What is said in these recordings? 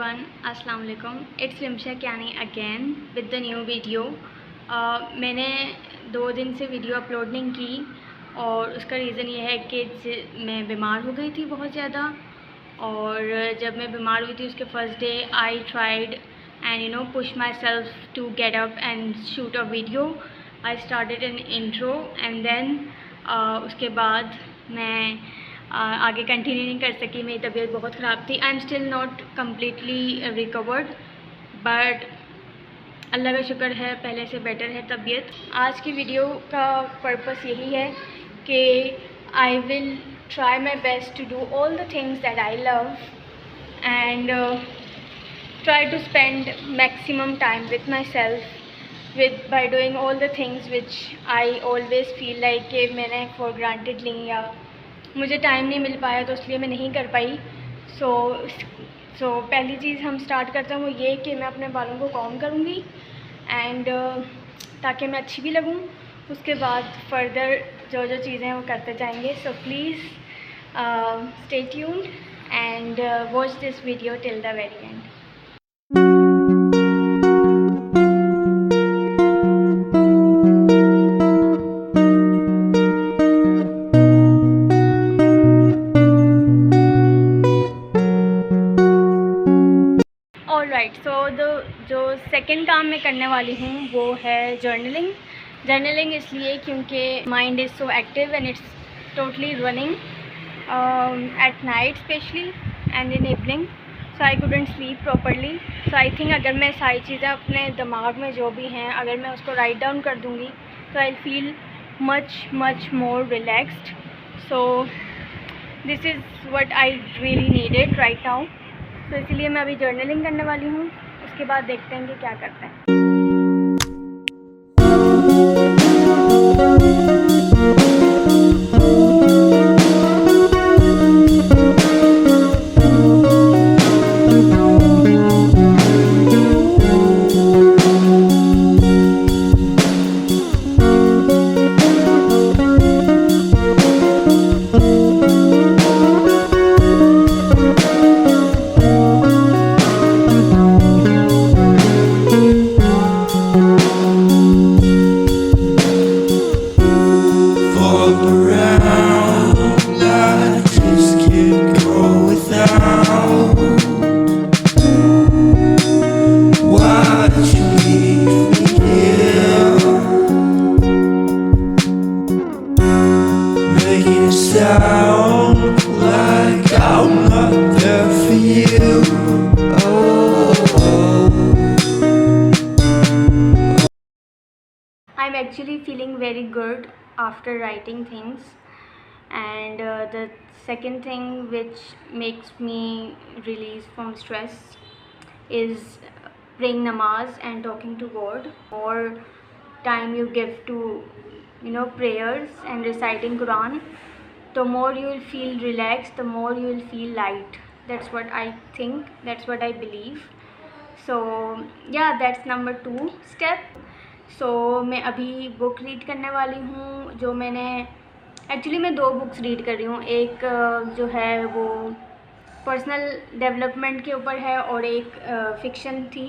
everyone, अस्सलाम वालेकुम। It's Limsha Kyani again with the new video. मैंने 2 दिन से वीडियो अपलोड नहीं की और उसका रीज़न ये है कि मैं बीमार हो गई थी बहुत ज़्यादा। और जब मैं बीमार हुई थी उसके first day I tried and push myself to get up and shoot a video. I started an intro and then उसके बाद मैं आगे कंटिन्यू नहीं कर सकी। मेरी तबीयत बहुत ख़राब थी। I am still not completely recovered but Allah का शुक्र है पहले से बेटर है तबीयत। आज की वीडियो का पर्पस यही है कि I will try my best to do all the things that I love and try to spend maximum time with myself by doing all the things which I always feel like कि मैंने for granted ली या मुझे time नहीं मिल पाया तो इसलिए मैं नहीं कर पाई। सो पहली चीज़ हम स्टार्ट करते हैं वो ये कि मैं अपने बालों को कॉम करूँगी एंड ताकि मैं अच्छी भी लगूँ। उसके बाद फर्दर जो जो चीज़ें हैं वो करते जाएंगे। So please stay tuned and watch this video till the very end. So जो सेकंड काम मैं करने वाली हूँ वो है जर्नलिंग इसलिए क्योंकि mind is so active and it's totally running at night specially and in evening. So I couldn't sleep properly. So I think अगर मैं सारी चीज़ें अपने दिमाग में जो भी हैं अगर मैं उसको राइट डाउन कर दूँगी तो I feel much more relaxed. So this is what I really needed right now. तो इसलिए मैं अभी जर्नलिंग करने वाली हूँ। उसके बाद देखते हैं कि क्या करते हैं। I'm actually feeling very good after writing things and the second thing which makes me release from stress is praying namaz and talking to God. More time you give to prayers and reciting Quran, the more you will feel relaxed, the more you will feel light. That's what I think, that's what I believe. So yeah, that's number 2 step. सो मैं अभी book read करने वाली हूँ जो मैंने actually मैं 2 books read कर रही हूँ। एक जो है वो पर्सनल डेवलपमेंट के ऊपर है और एक फ़िक्शन थी।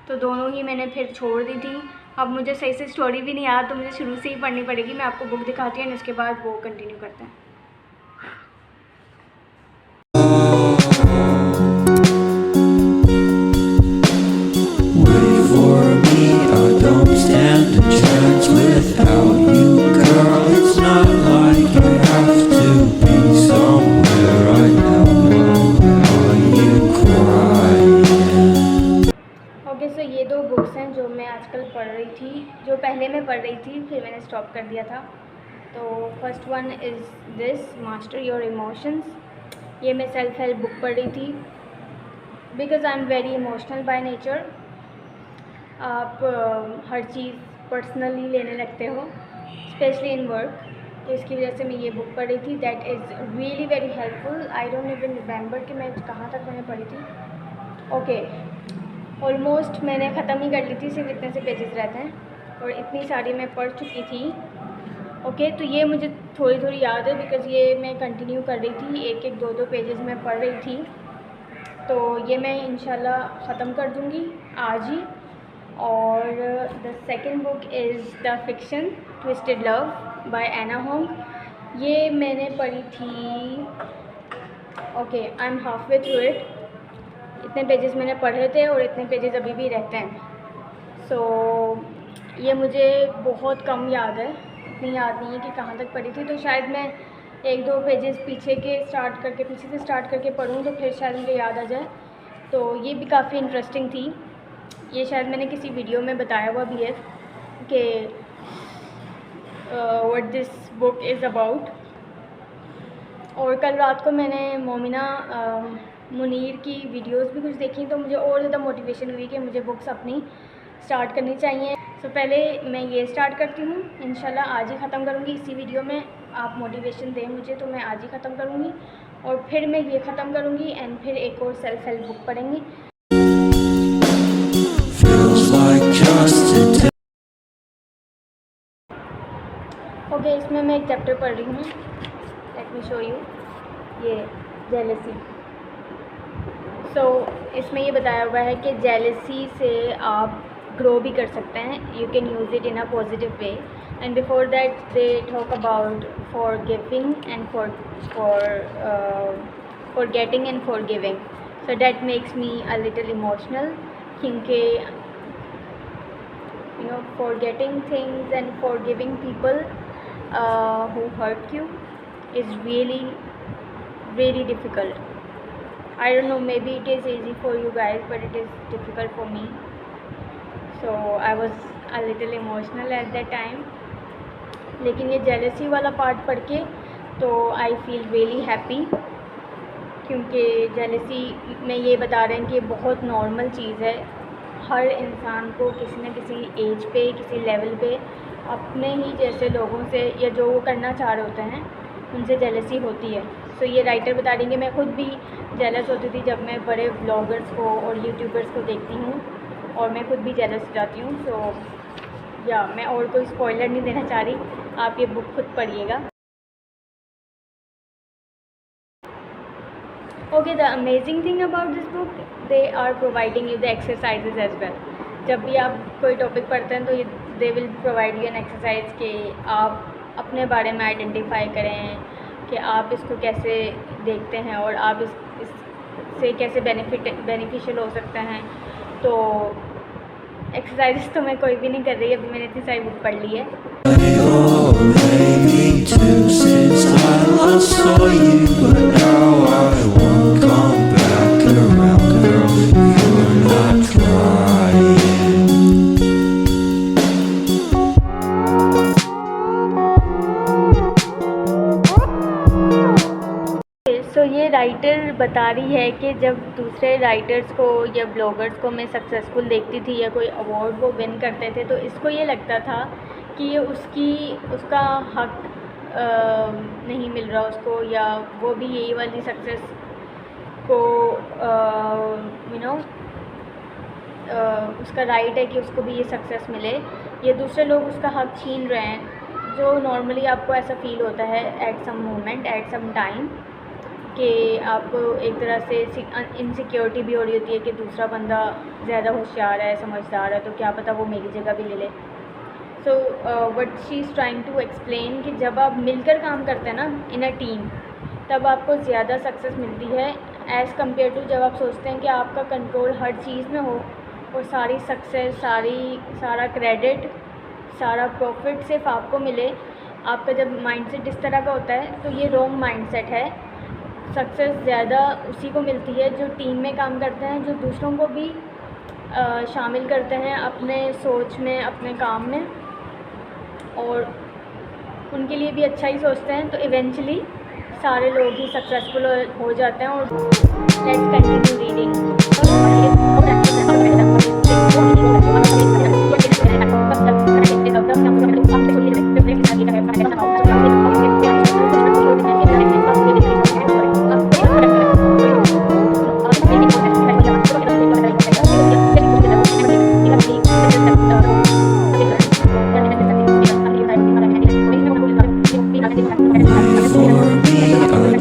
तो दोनों ही मैंने फिर छोड़ दी थी। अब मुझे सही से स्टोरी भी नहीं याद तो मुझे शुरू से ही पढ़नी पड़ेगी। मैं आपको बुक दिखाती हूँ इसके बाद वो कंटिन्यू करते हैं। सो ये 2 बुक्स हैं जो मैं आजकल पढ़ रही थी, जो पहले मैं पढ़ रही थी फिर मैंने स्टॉप कर दिया था। तो first one is this master your emotions. ये मैं सेल्फ हेल्प बुक पढ़ रही थी because I am very emotional by nature. आप हर चीज़ पर्सनली लेने लगते हो स्पेशली इन वर्क, तो इसकी वजह से मैं ये बुक पढ़ रही थी। That is really very helpful. I don't even remember कि मैं कहाँ तक मैंने पढ़ी थी। ओके, ऑलमोस्ट मैंने ख़त्म ही कर ली थी, सिर्फ इतने से पेजेस रहते हैं और इतनी सारी मैं पढ़ चुकी थी। ओके, तो ये मुझे थोड़ी थोड़ी याद है बिकॉज़ ये मैं कंटिन्यू कर रही थी, 1-1, 2-2 पेजेस मैं पढ़ रही थी। तो ये मैं इंशाल्लाह ख़त्म कर दूँगी आज ही। और the second book is the fiction twisted love by Ana Huang. ये मैंने पढ़ी थी, okay I am halfway through it. इतने पेजेस मैंने पढ़े थे और इतने पेजेस अभी भी रहते हैं। सो ये मुझे बहुत कम याद है, इतनी याद नहीं है कि कहाँ तक पढ़ी थी। तो शायद मैं एक दो पेजेस पीछे से स्टार्ट करके पढूँ तो फिर शायद मुझे याद आ जाए। तो ये भी काफ़ी इंटरेस्टिंग थी। ये शायद मैंने किसी वीडियो में बताया हुआ भी है कि what this book is about. और कल रात को मैंने मोमिना मुनीर की वीडियोस भी कुछ देखी, तो मुझे और ज़्यादा मोटिवेशन हुई कि मुझे बुक्स अपनी स्टार्ट करनी चाहिए। तो पहले मैं ये स्टार्ट करती हूँ, इंशाल्लाह आज ही ख़त्म करूँगी इसी वीडियो में। आप मोटिवेशन दें मुझे तो मैं आज ही ख़त्म करूँगी और फिर मैं ये ख़त्म करूँगी एंड फिर एक और सेल्फ हेल्प बुक पढ़ेंगी। ओके, इसमें मैं एक चैप्टर पढ़ रही हूँ, लेट मी शो यू, ये जेलसी। सो इसमें ये बताया हुआ है कि जेलसी से आप ग्रो भी कर सकते हैं, you can use it in a positive way. And before that they talk about forgiving and forgetting and forgiving. So that makes me a little emotional, क्योंकि forgetting things and forgiving people who hurt you is really very difficult. I don't know, maybe it is easy for you guys but it is difficult for me. So I was a little emotional at that time. लेकिन ये jealousy वाला part पढ़ के तो I feel really happy, क्योंकि jealousy में ये बता रहे हैं कि बहुत नॉर्मल चीज़ है। हर इंसान को किसी न किसी एज पे, किसी लेवल पे अपने ही जैसे लोगों से या जो वो करना चाह रहे होते हैं उनसे जेलसी होती है। सो ये राइटर बता रही हैं कि मैं खुद भी जेलस होती थी जब मैं बड़े ब्लॉगर्स को और यूट्यूबर्स को देखती हूँ, और मैं खुद भी जेलस हो जाती हूँ। सो या मैं और कोई स्पॉइलर नहीं देना चाह रही, आप ये बुक खुद पढ़िएगा। Okay, the amazing thing about this book, they are providing you the exercises as well. जब भी आप कोई टॉपिक पढ़ते हैं तो ये they will provide you an exercise कि आप अपने बारे में आइडेंटिफाई करें कि आप इसको कैसे देखते हैं और आप इससे कैसे बेनिफिशियल हो सकते हैं। तो एक्सरसाइज तो मैं कोई भी नहीं कर रही, अभी मैंने इतनी सारी बुक पढ़ ली है। सो ये राइटर बता रही है कि जब दूसरे राइटर्स को या ब्लॉगर्स को मैं सक्सेसफुल देखती थी या कोई अवार्ड वो विन करते थे तो इसको ये लगता था कि ये उसका हक नहीं मिल रहा उसको, या वो भी यही वाली सक्सेस को उसका राइट है कि उसको भी ये सक्सेस मिले। ये दूसरे लोग उसका हक छीन रहे हैं, जो नॉर्मली आपको ऐसा फील होता है at some moment, at some time, कि आपको एक तरह से इनसिक्योरिटी भी हो रही होती है कि दूसरा बंदा ज़्यादा होशियार है, समझदार है, तो क्या पता वो मेरी जगह भी ले ले। So what she is trying to explain कि जब आप मिलकर काम करते हैं ना इन अ टीम, तब आपको ज़्यादा सक्सेस मिलती है एज़ कम्पेयर टू जब आप सोचते हैं कि आपका कंट्रोल हर चीज़ में हो और सारी सक्सेस, सारा क्रेडिट, सारा प्रॉफिट सिर्फ आपको मिले। आपका जब माइंडसेट इस तरह का होता है तो ये रॉन्ग माइंडसेट है। सक्सेस ज़्यादा उसी को मिलती है जो टीम में काम करते हैं, जो दूसरों को भी शामिल करते हैं अपने सोच में, अपने काम में, और उनके लिए भी अच्छा ही सोचते हैं। तो इवेंचुअली सारे लोग ही सक्सेसफुल हो जाते हैं। और let's continue reading.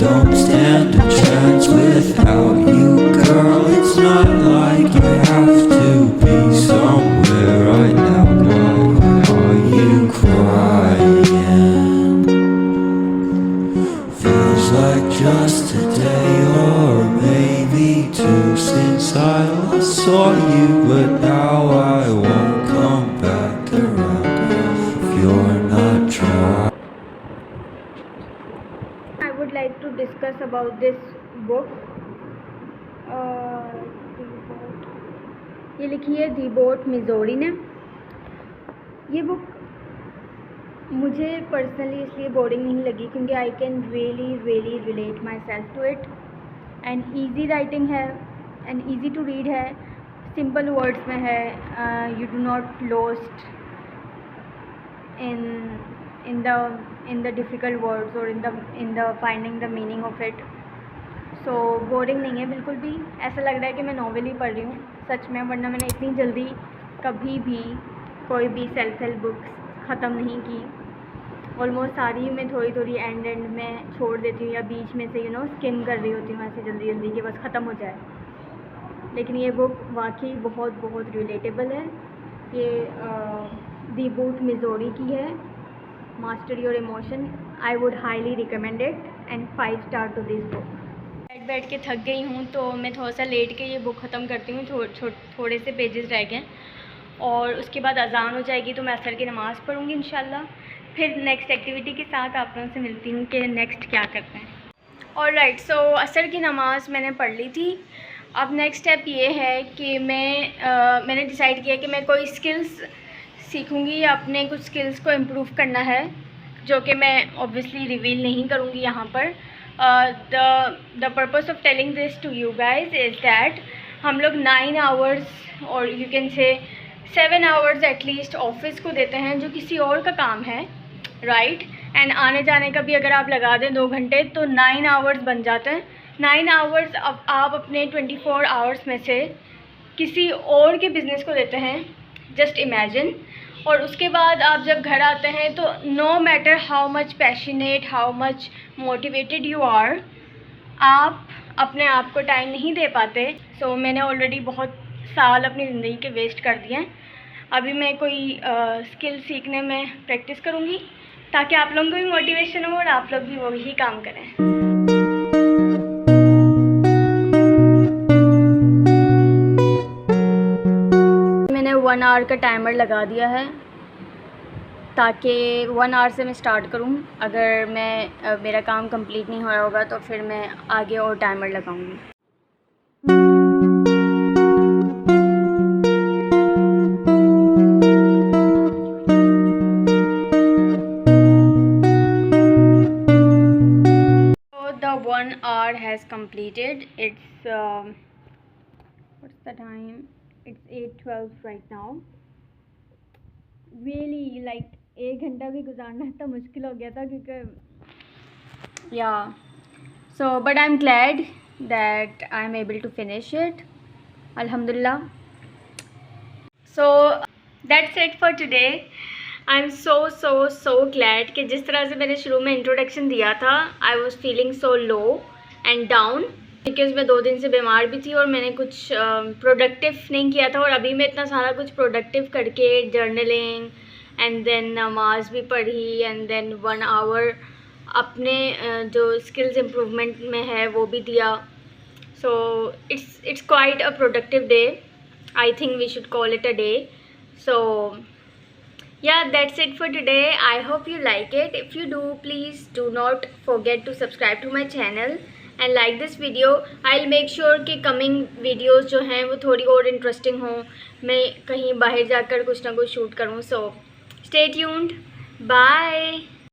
Don't stand a chance without you, girl. day or maybe two since I last saw you, but now I won't come back around if you're not trying. I would like to discuss about this book. ये लिखी है दी boat Missouri ने। ये book मुझे personally इसलिए boring नहीं लगी क्योंकि I can really relate myself to it. And easy writing है एंड ईजी टू रीड है, सिंपल वर्ड्स में है। You do not lost in the difficult words or in the finding the meaning of it. So boring नहीं है बिल्कुल भी। ऐसा लग रहा है कि मैं नॉवेल ही पढ़ रही हूँ सच में, वरना मैंने इतनी जल्दी कभी भी कोई भी सेल्फ हेल्प बुक्स ख़त्म नहीं की। ऑलमोस्ट सारी मैं थोड़ी एंड में छोड़ देती हूँ या बीच में से स्किम कर रही होती हूँ ऐसे जल्दी कि बस ख़त्म हो जाए। लेकिन ये बुक वाकई बहुत रिलेटेबल है। ये दी बोट मिजोरी की है, master your emotion. I would highly recommend it and 5 star to this book. बैठ के थक गई हूँ तो मैं थोड़ा सा लेट के ये बुक ख़त्म करती हूँ। थोड़े से पेजेस रह गए और उसके बाद अज़ान हो जाएगी तो मैं असर की नमाज़ पढ़ूँगी इंशाल्लाह। फिर नेक्स्ट एक्टिविटी के साथ आप लोगों से मिलती हूँ कि नेक्स्ट क्या करते हैं। ऑलराइट, सो असर की नमाज़ मैंने पढ़ ली थी। अब नेक्स्ट स्टेप ये है कि मैंने डिसाइड किया कि मैं कोई स्किल्स सीखूँगी या अपने कुछ स्किल्स को इम्प्रूव करना है, जो कि मैं ऑब्वियसली रिवील नहीं करूँगी यहाँ पर। the purpose of telling this to you guys is that हम लोग 9 hours और you can say 7 hours at least office को देते हैं जो किसी और का काम है, राइट। एंड आने जाने का भी अगर आप लगा दें 2 घंटे तो 9 hours बन जाते हैं। 9 hours अब आप अपने 24 hours में से किसी और के बिज़नेस को देते हैं, जस्ट इमेजिन। और उसके बाद आप जब घर आते हैं तो no matter how much passionate, how much motivated you are, आप अपने आप को टाइम नहीं दे पाते। सो मैंने ऑलरेडी बहुत साल अपनी ज़िंदगी के वेस्ट कर दिए हैं। अभी मैं कोई स्किल सीखने में प्रैक्टिस करूँगी ताकि आप लोगों को भी मोटिवेशन हो और आप लोग भी वही काम करें। मैंने 1 hour का टाइमर लगा दिया है ताकि 1 hour से मैं स्टार्ट करूं। अगर मेरा काम कंप्लीट नहीं हुआ होगा तो फिर मैं आगे और टाइमर लगाऊंगी। So the 1 hour has completed. It's what's the time? It's 8:12 right now. Really like 1 घंटा भी गुजारना इतना मुश्किल हो गया था क्योंकि so but I'm glad that I'm able to finish it, alhamdulillah. So that's it for today. I'm so glad कि जिस तरह से मैंने शुरू में इंट्रोडक्शन दिया था, I was feeling so low and down because मैं 2 दिन से बीमार भी थी और मैंने कुछ प्रोडक्टिव नहीं किया था। और अभी मैं इतना सारा कुछ प्रोडक्टिव करके जर्नलिंग एंड देन नमाज भी पढ़ी एंड देन 1 hour अपने जो स्किल्स इम्प्रूवमेंट में है वो भी दिया। So it's quite a productive day. I think we should call it a day. So yeah, that's it for today. I hope you like it. If you do, please do not forget to subscribe to my channel and like this video. I'll make sure कि coming videos जो हैं वो थोड़ी और interesting हों, मैं कहीं बाहर जाकर कुछ ना कुछ शूट करूँ। So stay tuned. Bye.